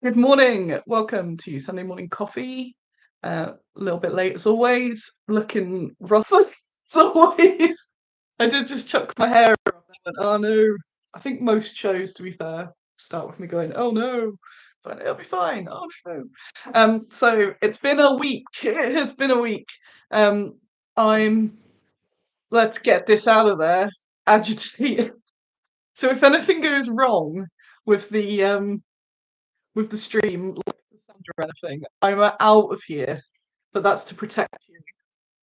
Good morning. Welcome to Sunday morning coffee. A little bit late as always, looking rough as always. I did just chuck my hair up and went, oh no. I think most shows, to be fair, start with me going, oh no, but it'll be fine. Oh no. So it's been a week. It has been a week. Um, I'm let's get this out of there. Agitated. So if anything goes wrong with the stream, like the sound or anything, I'm out of here, but that's to protect you.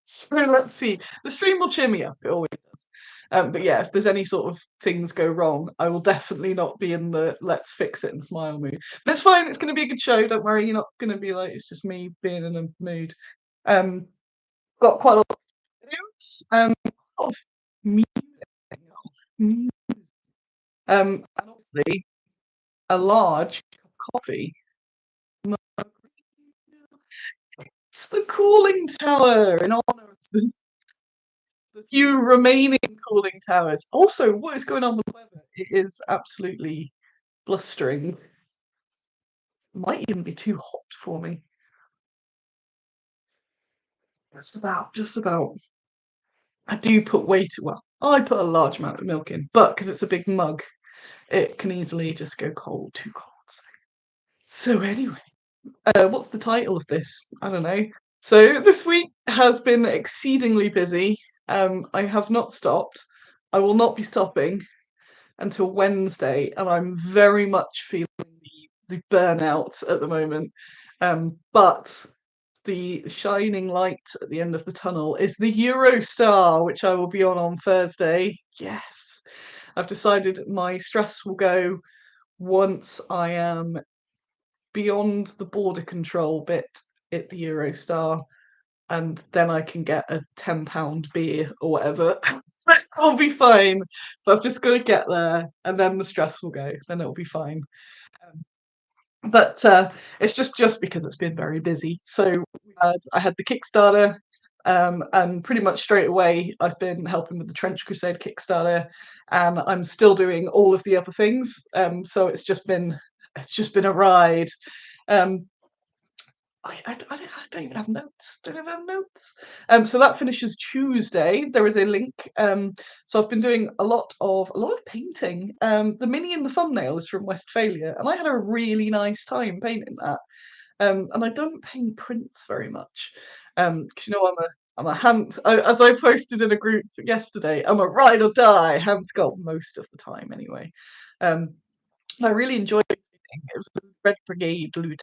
So let's see. The stream will cheer me up, it always does. But yeah, if there's any sort of things go wrong, I will definitely not be in the let's fix it and smile mood. But it's fine, it's going to be a good show, don't worry, you're not going to be like, it's just me being in a mood. Um, got quite a lot of videos, a lot of music, and obviously a large cup of coffee. It's the cooling tower in honor of the few remaining cooling towers. Also, what is going on with the weather? It is absolutely blustering. Might even be too hot for me. Just about. I do put way too well. I put a large amount of milk in, but because it's a big mug, it can easily just go cold, too cold. So anyway, what's the title of this? I don't know. So this week has been exceedingly busy. I have not stopped. I will not be stopping until Wednesday, and I'm very much feeling the burnout at the moment. But the shining light at the end of the tunnel is the Eurostar, which I will be on Thursday. Yes, I've decided my stress will go once I am beyond the border control bit at the Eurostar, and then I can get a £10 beer or whatever. I'll be fine. But I've just got to get there, and then the stress will go. Then it'll be fine. But it's just because it's been very busy. So I had the Kickstarter, and pretty much straight away I've been helping with the Trench Crusade Kickstarter, and I'm still doing all of the other things. So it's just been a ride. Um, I don't even have notes. Don't even have notes. So that finishes Tuesday. There is a link. So I've been doing a lot of painting. The mini in the thumbnail is from Westfalia, and I had a really nice time painting that. And I don't paint prints very much. 'Cause I'm a hand. As I posted in a group yesterday, I'm a ride or die hand sculpt most of the time anyway. I really enjoyed it. It was the Red Brigade Lieutenant.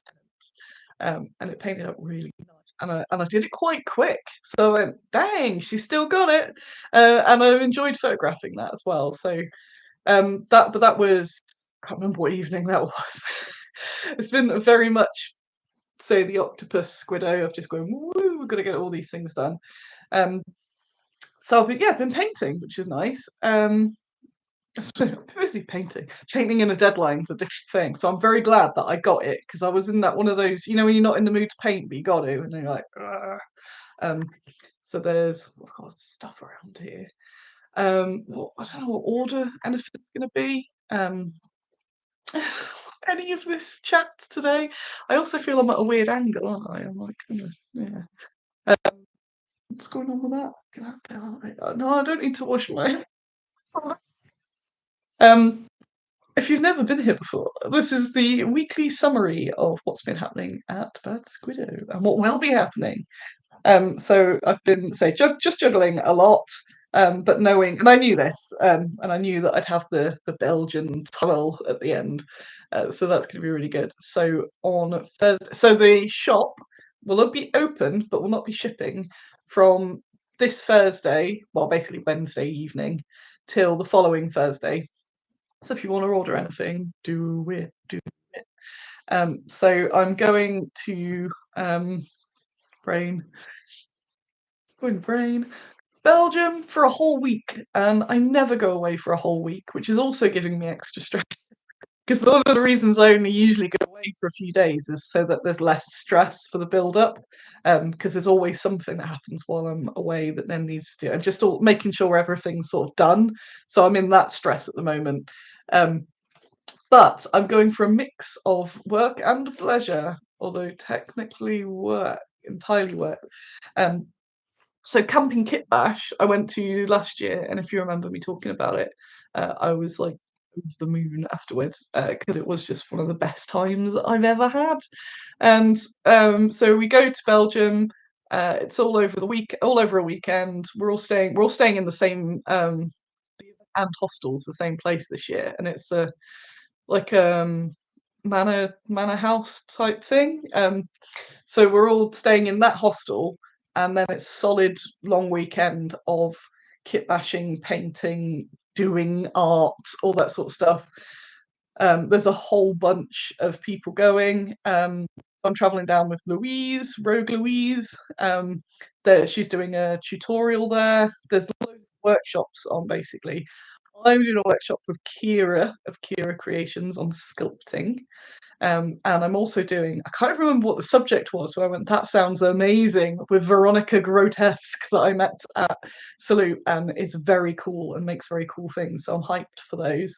And it painted up really nice. And I did it quite quick. So I went, dang, she still got it. And I enjoyed photographing that as well. So that was, I can't remember what evening that was. It's been very much say the octopus Squiddo of just going, woo, we've got to get all these things done. So I've been painting, which is nice. Busy painting in a deadline is a different thing, so I'm very glad that I got it, because I was in that one of those, when you're not in the mood to paint but you got to, and then you're like, "Ugh." So there's, of course, stuff around here. I don't know what order anything's going to be. Any of this chat today. I also feel I'm at a weird angle, aren't I? I'm like, yeah. What's going on with that? No, I don't need to wash my. Um, If you've never been here before, this is the weekly summary of what's been happening at Bad Squiddo and what will be happening. So I've been just juggling a lot, but knowing, and I knew this, and I knew that I'd have the Belgian tunnel at the end, so that's going to be really good. So on Thursday, so the shop will be open, but will not be shipping from this Thursday, well, basically Wednesday evening, till the following Thursday. So if you want to order anything, do it. So I'm going to brain Belgium for a whole week, and I never go away for a whole week, which is also giving me extra stress. Because one of the reasons I only usually go away for a few days is so that there's less stress for the build up. Because there's always something that happens while I'm away that then needs to do, and just making sure everything's sort of done. So I'm in that stress at the moment. But I'm going for a mix of work and pleasure, although technically work, entirely work. Um, so Camping Kit Bash, I went to last year, and if you remember me talking about it, I was like over the moon afterwards because it was just one of the best times that I've ever had. And so we go to Belgium. It's all over the week, all over a weekend. We're all staying in the same and hostels, the same place this year, and it's a like manor house type thing. So we're all staying in that hostel, and then it's solid long weekend of kit bashing, painting, doing art, all that sort of stuff. There's a whole bunch of people going. I'm traveling down with Louise, Rogue Louise. She's doing a tutorial there. There's loads of workshops on basically. I'm doing a workshop with Kira of Kira Creations on sculpting. And I'm also doing, I can't remember what the subject was, but I went, that sounds amazing, with Veronica Grotesque that I met at Salute and is very cool and makes very cool things. So I'm hyped for those.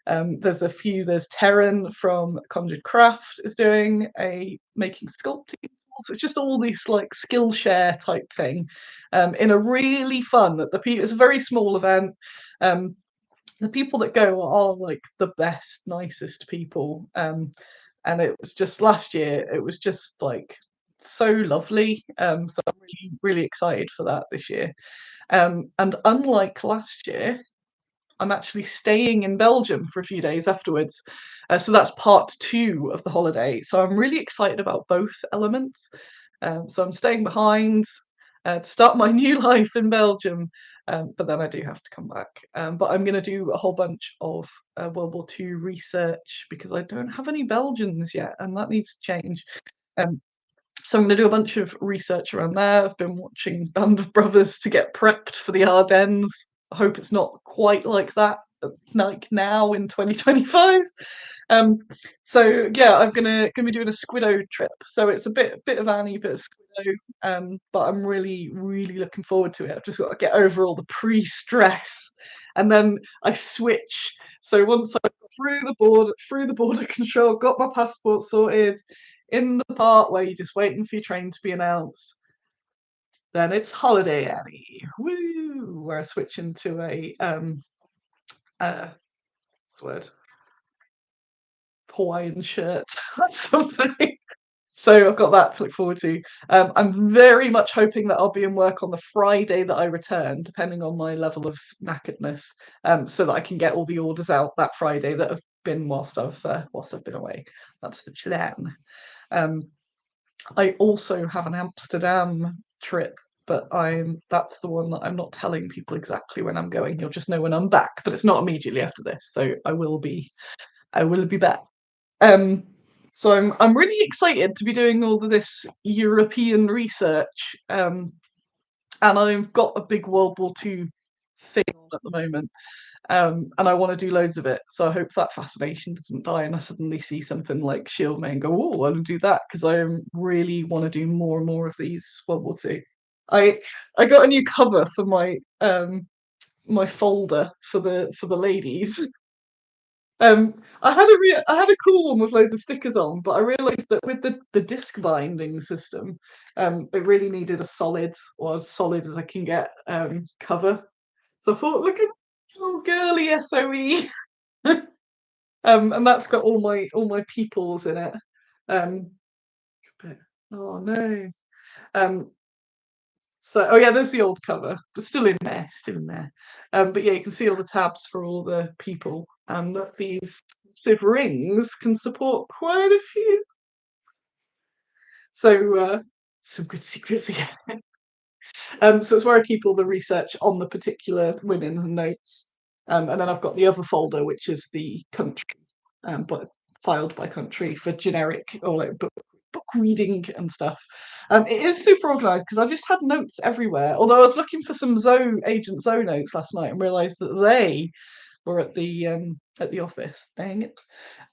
There's Terran from Conjured Craft is doing a making sculpting. So it's just all this like Skillshare type thing in a really fun, it's a very small event. The people that go are like the best, nicest people. And it was just last year, it was just like so lovely. So I'm really, really excited for that this year. And unlike last year, I'm actually staying in Belgium for a few days afterwards. So that's part 2 of the holiday. So I'm really excited about both elements. So I'm staying behind to start my new life in Belgium, but then I do have to come back. But I'm going to do a whole bunch of World War II research because I don't have any Belgians yet, and that needs to change. Um, so I'm going to do a bunch of research around there. I've been watching Band of Brothers to get prepped for the Ardennes. I hope it's not quite like that, like now in 2025. Um, so yeah, I'm gonna be doing a Squiddo trip. So it's a bit of Annie, bit of Squiddo. But I'm really, really looking forward to it. I've just got to get over all the pre-stress, and then I switch. So once I've got through the border control, got my passport sorted, in the part where you're just waiting for your train to be announced, then it's Holiday Annie. Woo! Where I switch into a what's the word? Hawaiian shirt or something. So I've got that to look forward to. I'm very much hoping that I'll be in work on the Friday that I return, depending on my level of knackeredness, so that I can get all the orders out that Friday that have been whilst I've been away. That's the plan. Um, I also have an Amsterdam trip, but that's the one that I'm not telling people exactly when I'm going. You'll just know when I'm back, but it's not immediately after this, so I will be back. Um, so I'm really excited to be doing all of this European research, and I've got a big World War II thing on at the moment, and I want to do loads of it. So I hope that fascination doesn't die, and I suddenly see something like Shield May and go, "Oh, I want to do that," because I really want to do more and more of these World War II. I I got a new cover for my folder for the ladies. I had a cool one with loads of stickers on, but I realised that with the disc binding system, it really needed a solid, or as solid as I can get, cover. So I thought, look at little girly SOE, and that's got all my peoples in it. Um, but, oh no. Um, so oh yeah, there's the old cover, but still in there, still in there. But yeah, you can see all the tabs for all the people, and that these massive rings can support quite a few. So some good secrets again. So it's where I keep all the research on the particular women and notes. And then I've got the other folder, which is the country, but filed by country for generic or like book reading and stuff. It is super organised because I just had notes everywhere. Although I was looking for some Agent Zoe notes last night and realised that they were at the office. Dang it!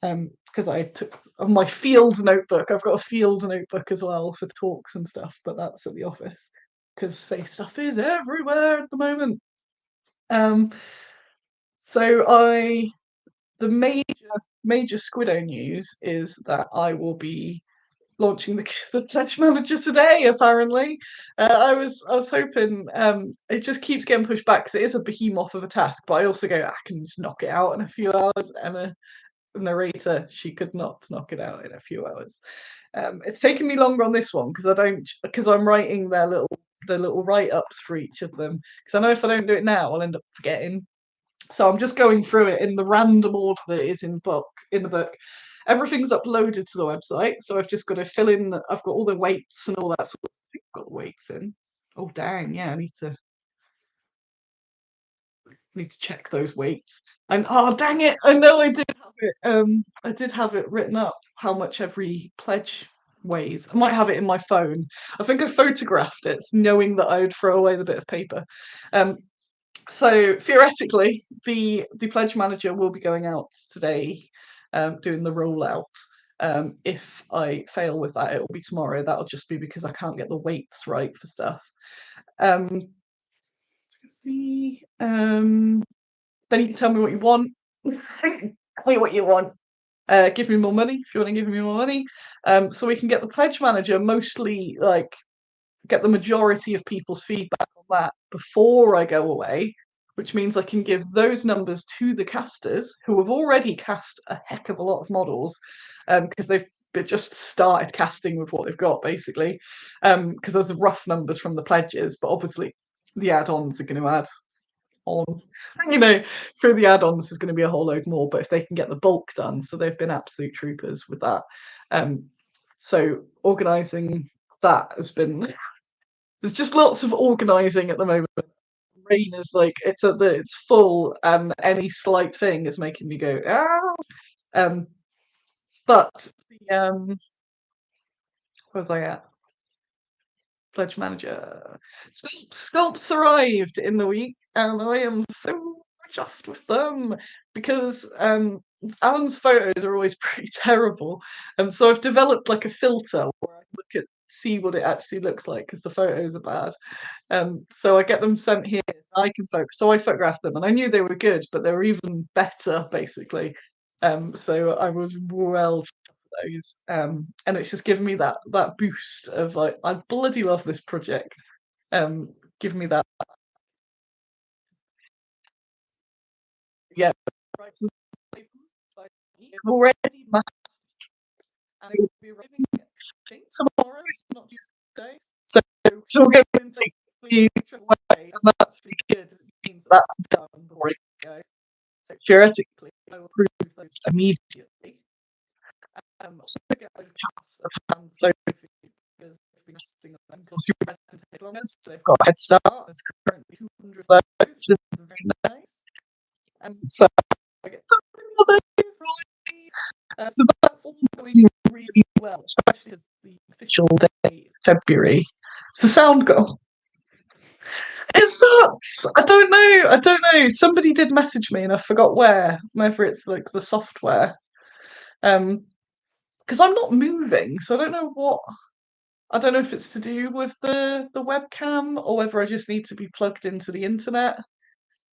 Because I took on my field notebook. I've got a field notebook as well for talks and stuff, but that's at the office because safe stuff is everywhere at the moment. Um, so the major major Squiddo news is that I will be launching the pledge manager today. Apparently, I was hoping. It just keeps getting pushed back because it is a behemoth of a task. But I also go, I can just knock it out in a few hours. And the narrator, she could not knock it out in a few hours. It's taken me longer on this one because I'm writing their little write ups for each of them. Because I know if I don't do it now, I'll end up forgetting. So I'm just going through it in the random order that it is in the book. Everything's uploaded to the website, so I've just got to fill in. I've got all the weights and all that sort of thing. I've got the weights in. Oh dang, yeah, I need to check those weights. And oh dang it, I know I did have it. I did have it written up how much every pledge weighs. I might have it in my phone. I think I photographed it, knowing that I would throw away the bit of paper. Um, so theoretically, the pledge manager will be going out today, doing the rollout. If I fail with that, it will be tomorrow. That'll just be because I can't get the weights right for stuff. Let's see. Then you can tell me what you want. Tell me what you want. Give me more money if you want to give me more money. So we can get the pledge manager mostly like get the majority of people's feedback on that before I go away, which means I can give those numbers to the casters who have already cast a heck of a lot of models because they've just started casting with what they've got basically because there's rough numbers from the pledges, but obviously the add-ons are going to add on, you know, through the add-ons there's going to be a whole load more, but if they can get the bulk done, so they've been absolute troopers with that. So organizing that has been there's just lots of organising at the moment. Rain is like it's full, and any slight thing is making me go ah. Um, but the where was I at? Pledge manager. Sculpts arrived in the week, and I am so chuffed with them because Alan's photos are always pretty terrible. So I've developed like a filter where I look at see what it actually looks like because the photos are bad. So I get them sent here. I can focus. So I photographed them, and I knew they were good, but they were even better, basically. So I was well for those, and it's just given me that boost of like I bloody love this project. Give me that, yeah. Right, so already and it will be arriving I think tomorrow. It's not just today. So we'll get into the away, and that's really good. It means that's done before I go. So theoretically, I will prove those immediately. So I get a chance of hand so because I've been testing them because you take longer, so they've got a head start. There's currently 200 of those, which is very nice. So I get something of those so that's all going really well, especially as the official day is February. It's the sound go. It sucks. I don't know. I don't know. Somebody did message me and I forgot whether it's like the software. Because I'm not moving, so I don't know what. I don't know if it's to do with the webcam or whether I just need to be plugged into the internet.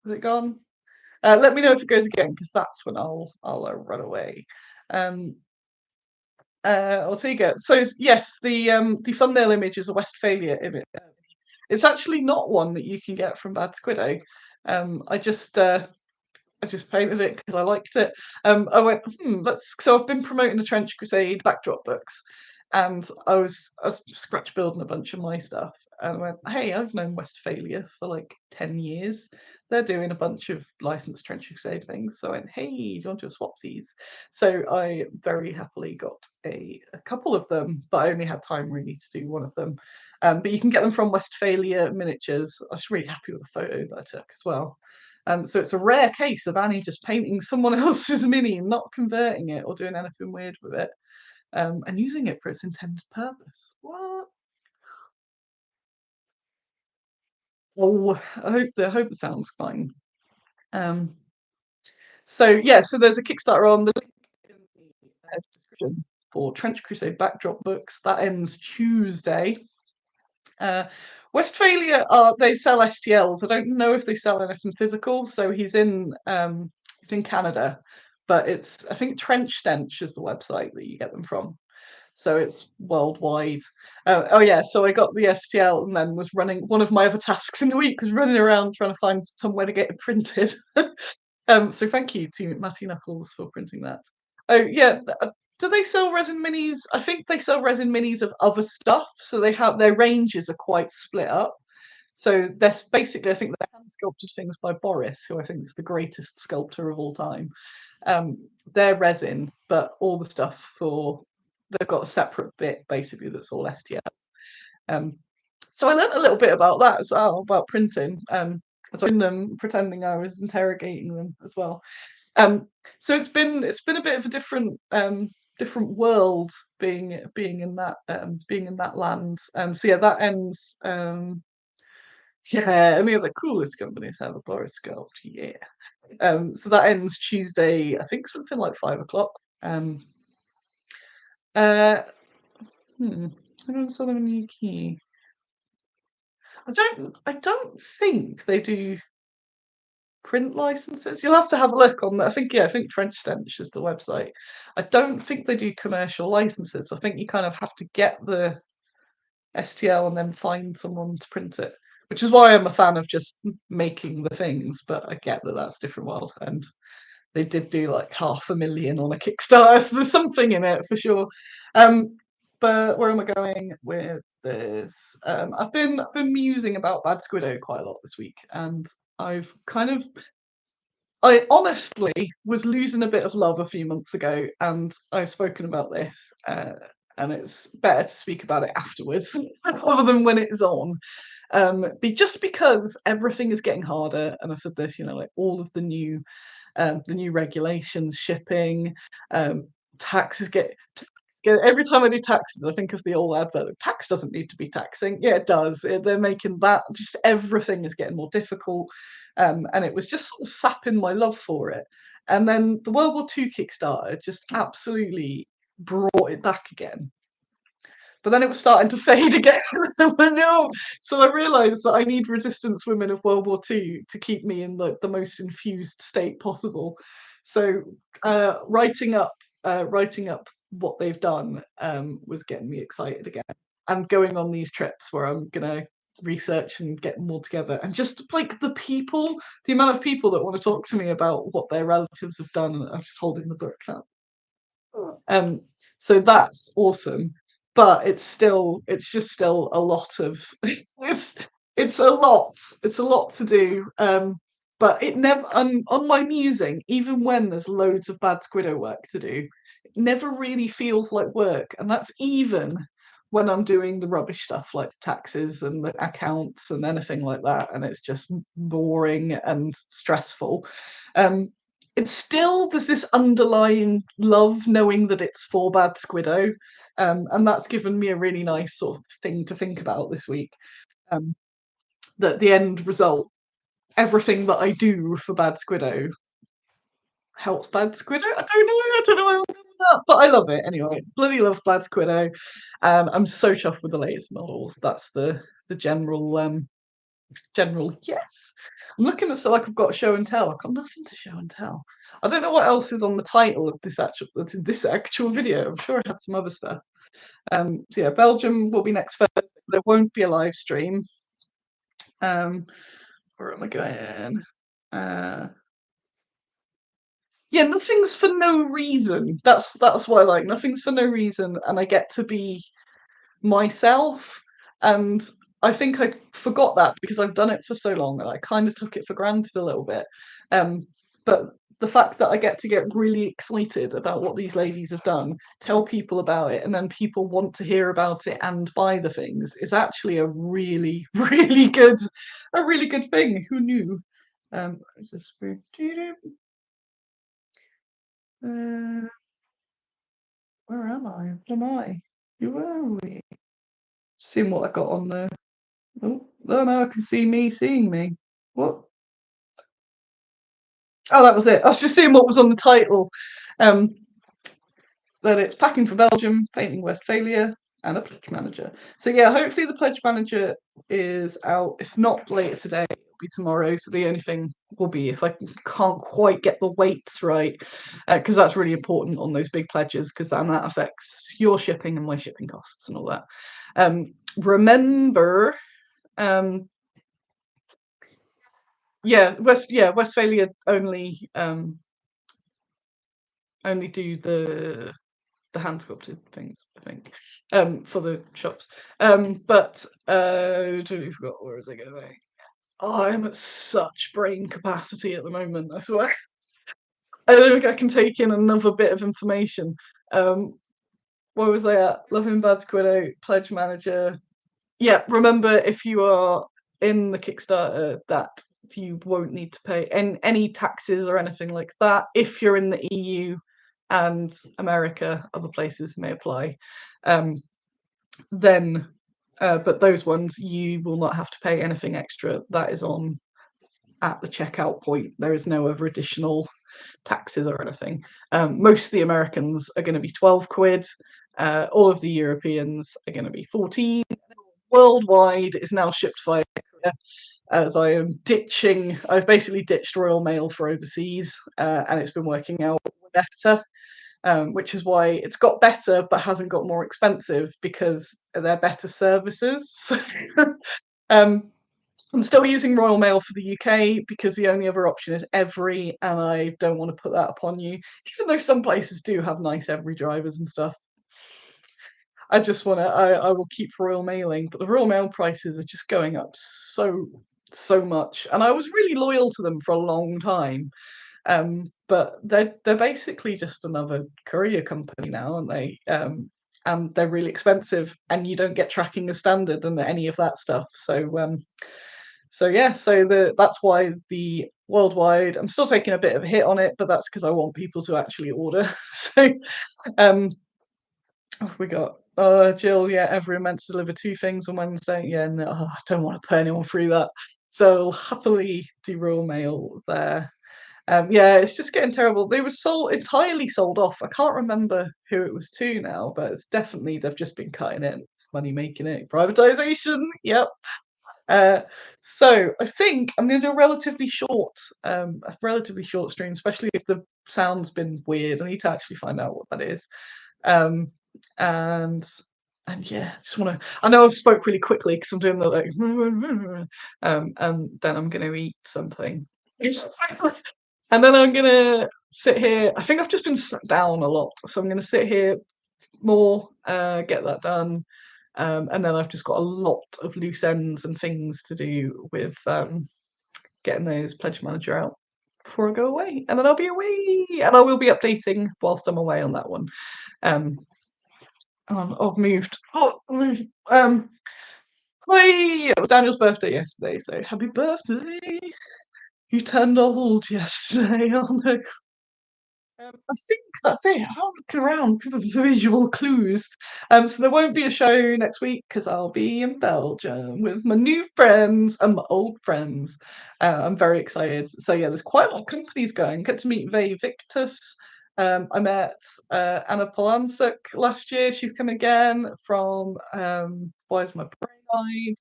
Is it gone? Let me know if it goes again, because that's when I'll run away. I'll take it. So yes, the thumbnail image is a Westfalia image. It's actually not one that you can get from Bad Squiddo. I just painted it because I liked it. I went, so I've been promoting the Trench Crusade backdrop books, and I was scratch building a bunch of my stuff, and I went, hey, I've known Westfalia for like 10 years. They're doing a bunch of licensed Trench Crusade things. So I went, hey, do you want to do swapsies? So I very happily got a couple of them, but I only had time really to do one of them. But you can get them from Westfalia Miniatures. I was really happy with the photo that I took as well. So it's a rare case of Annie just painting someone else's mini, not converting it or doing anything weird with it, and using it for its intended purpose. What? Oh, I hope the sound's fine. So yeah, so there's a Kickstarter on the link in the description for Trench Crusade backdrop books. That ends Tuesday. Westfalia they sell STLs. I don't know if they sell anything physical. So he's in Canada, but it's, I think Trench Stench is the website that you get them from. So it's worldwide. Oh yeah, so I got the STL and then was running. One of my other tasks in the week was running around trying to find somewhere to get it printed. So thank you to Matty Knuckles for printing that. Oh yeah, do they sell resin minis? I think they sell resin minis of other stuff, so they have their ranges are quite split up. So that's basically, I think they're hand sculpted things by Boris, who I think is the greatest sculptor of all time. They're resin, but all the stuff for they've got a separate bit basically that's all STL. So I learned a little bit about that as well, about printing. So in them pretending I was interrogating them as well. So it's been a bit of a different world being in that land. So yeah, that ends. Yeah, any of the coolest companies have a borescope. Yeah. So that ends Tuesday, I think something like 5 o'clock. Uh, I don't sell them in the UK. I don't think they do print licenses. You'll have to have a look on that. I think Trench Stench is the website. I don't think they do commercial licenses. I think you kind of have to get the STL and then find someone to print it, which is why I'm a fan of just making the things. But I get that that's a different world, and they did do like 500,000 on a Kickstarter, so there's something in it for sure. But where am I going with this? I've been musing about Bad Squiddo quite a lot this week, and I've kind of I honestly was losing a bit of love a few months ago, and I've spoken about this, and it's better to speak about it afterwards rather than when it is on. Just because everything is getting harder, and I've said this, like all of the new regulations, shipping, taxes every time I do taxes, I think of the old advert. Tax doesn't need to be taxing. Yeah, it does. They're making that just everything is getting more difficult, and it was just sort of sapping my love for it. And then the World War II Kickstarter just absolutely brought it back again. But then it was starting to fade again. No, so I realised that I need Resistance Women of World War II to keep me in the most infused state possible. So writing up what they've done was getting me excited again, and going on these trips where I'm gonna research and get them all together, and just like the amount of people that want to talk to me about what their relatives have done. And I'm just holding the book now. So that's awesome, but it's just still a lot of it's a lot to do. But it never on my musing, even when there's loads of Bad Squiddo work to do, it never really feels like work, and that's even when I'm doing the rubbish stuff like taxes and the accounts and anything like that, and it's just boring and stressful. It's still there's this underlying love knowing that it's for Bad Squiddo, and that's given me a really nice sort of thing to think about this week. That the end result, everything that I do for Bad Squiddo helps Bad Squiddo. I don't know why I'm doing that, but I love it anyway. Bloody love Bad Squiddo, and I'm so chuffed with the latest models. That's the general yes. I'm looking at so like I've got show and tell. I've got nothing to show and tell. I don't know what else is on the title of this actual video. I'm sure I had some other stuff. So yeah, Belgium will be next Thursday. There won't be a live stream. Where am I going? Yeah, nothing's for no reason. That's what I like. Nothing's for no reason, and I get to be myself. And I think I forgot that because I've done it for so long, and I kind of took it for granted a little bit. But the fact that I get to get really excited about what these ladies have done, tell people about it, and then people want to hear about it and buy the things is actually a really, really good thing. Who knew? Just where am I? What am I? Who are we? Seeing what I got on there. Oh, no, I can see me seeing me. What? Oh, that was it. I was just seeing what was on the title. That it's packing for Belgium, painting Westfalia, and a pledge manager. So yeah, hopefully the pledge manager is out. If not later today, be tomorrow. So the only thing will be if I can't quite get the weights right, because that's really important on those big pledges, because then that affects your shipping and my shipping costs and all that. Remember, Westfalia only do the hand sculpted things, I think, for the shops. But I totally forgot, where is it going? Oh, I'm at such brain capacity at the moment, I swear. I don't think I can take in another bit of information. Where was I at? Loving Bad Squiddo, Pledge Manager. Yeah, remember, if you are in the Kickstarter, that you won't need to pay any taxes or anything like that. If you're in the EU and America, other places may apply. Then, but those ones you will not have to pay anything extra. That is on at the checkout point. There is no other additional taxes or anything. Most of the Americans are going to be 12 quid. All of the Europeans are going to be 14. Worldwide is now shipped via courier, as I've basically ditched Royal Mail for overseas, and it's been working out better. Which is why it's got better but hasn't got more expensive, because they're better services. I'm still using Royal Mail for the UK because the only other option is Every, and I don't want to put that upon you, even though some places do have nice Every drivers and stuff. I just want to, I will keep Royal Mailing, but the Royal Mail prices are just going up so much, and I was really loyal to them for a long time. But they're basically just another courier company now, aren't they? And they're really expensive, and you don't get tracking as standard and any of that stuff. That's why the worldwide, I'm still taking a bit of a hit on it, but that's because I want people to actually order. So we got Jill, yeah, Every meant to deliver 2 things on Wednesday. Yeah, no, I don't want to put anyone through that. So I'll happily do Royal Mail there. Yeah, it's just getting terrible. They were entirely sold off. I can't remember who it was to now, but it's definitely, they've just been cutting it, money making it, privatization. Yep. So I think I'm going to do a relatively short stream, especially if the sound's been weird. I need to actually find out what that is. And yeah, just want to. I know I've spoke really quickly because I'm doing the like, and then I'm going to eat something. And then I'm gonna sit here. I think I've just been sat down a lot, so I'm gonna sit here more, get that done, and then I've just got a lot of loose ends and things to do with getting those pledge manager out before I go away, and then I'll be away, and I will be updating whilst I'm away on that one. I've moved. It was Daniel's birthday yesterday, so happy birthday! You turned old yesterday. Oh no. I think that's it. I'm looking around for visual clues. So there won't be a show next week because I'll be in Belgium with my new friends and my old friends. I'm very excited. So yeah, there's quite a lot of companies going. Get to meet Vey Victus. I met Anna Polansuk last year. She's coming again from Why Is My Brain Eyed?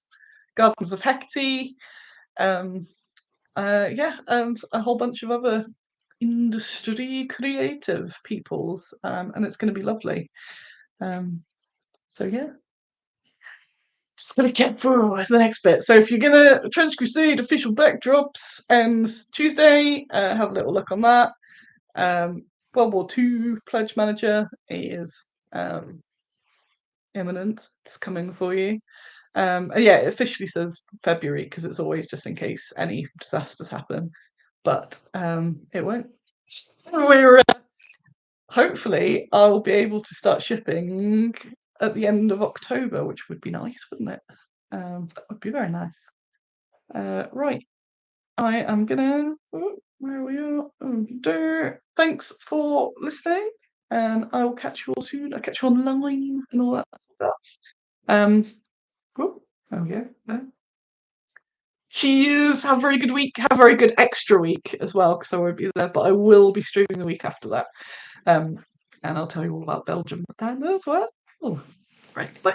Gardens of Hecate. Yeah, and a whole bunch of other industry creative peoples, and it's going to be lovely. So yeah, just gonna get through the next bit. So if you're gonna Trench Crusade official backdrops ends Tuesday, have a little look on that. World War II pledge manager is imminent. It's coming for you. Yeah, it officially says February because it's always just in case any disasters happen, but it won't. We're hopefully I'll be able to start shipping at the end of October, which would be nice, wouldn't it? That would be very nice. Right, I am gonna. Where we are. Thanks for listening, and I will catch you all soon. I'll catch you online and all that stuff. Oh yeah. Cheers. Have a very good week. Have a very good extra week as well, because I won't be there, but I will be streaming the week after that. And I'll tell you all about Belgium then as well. Right. Bye.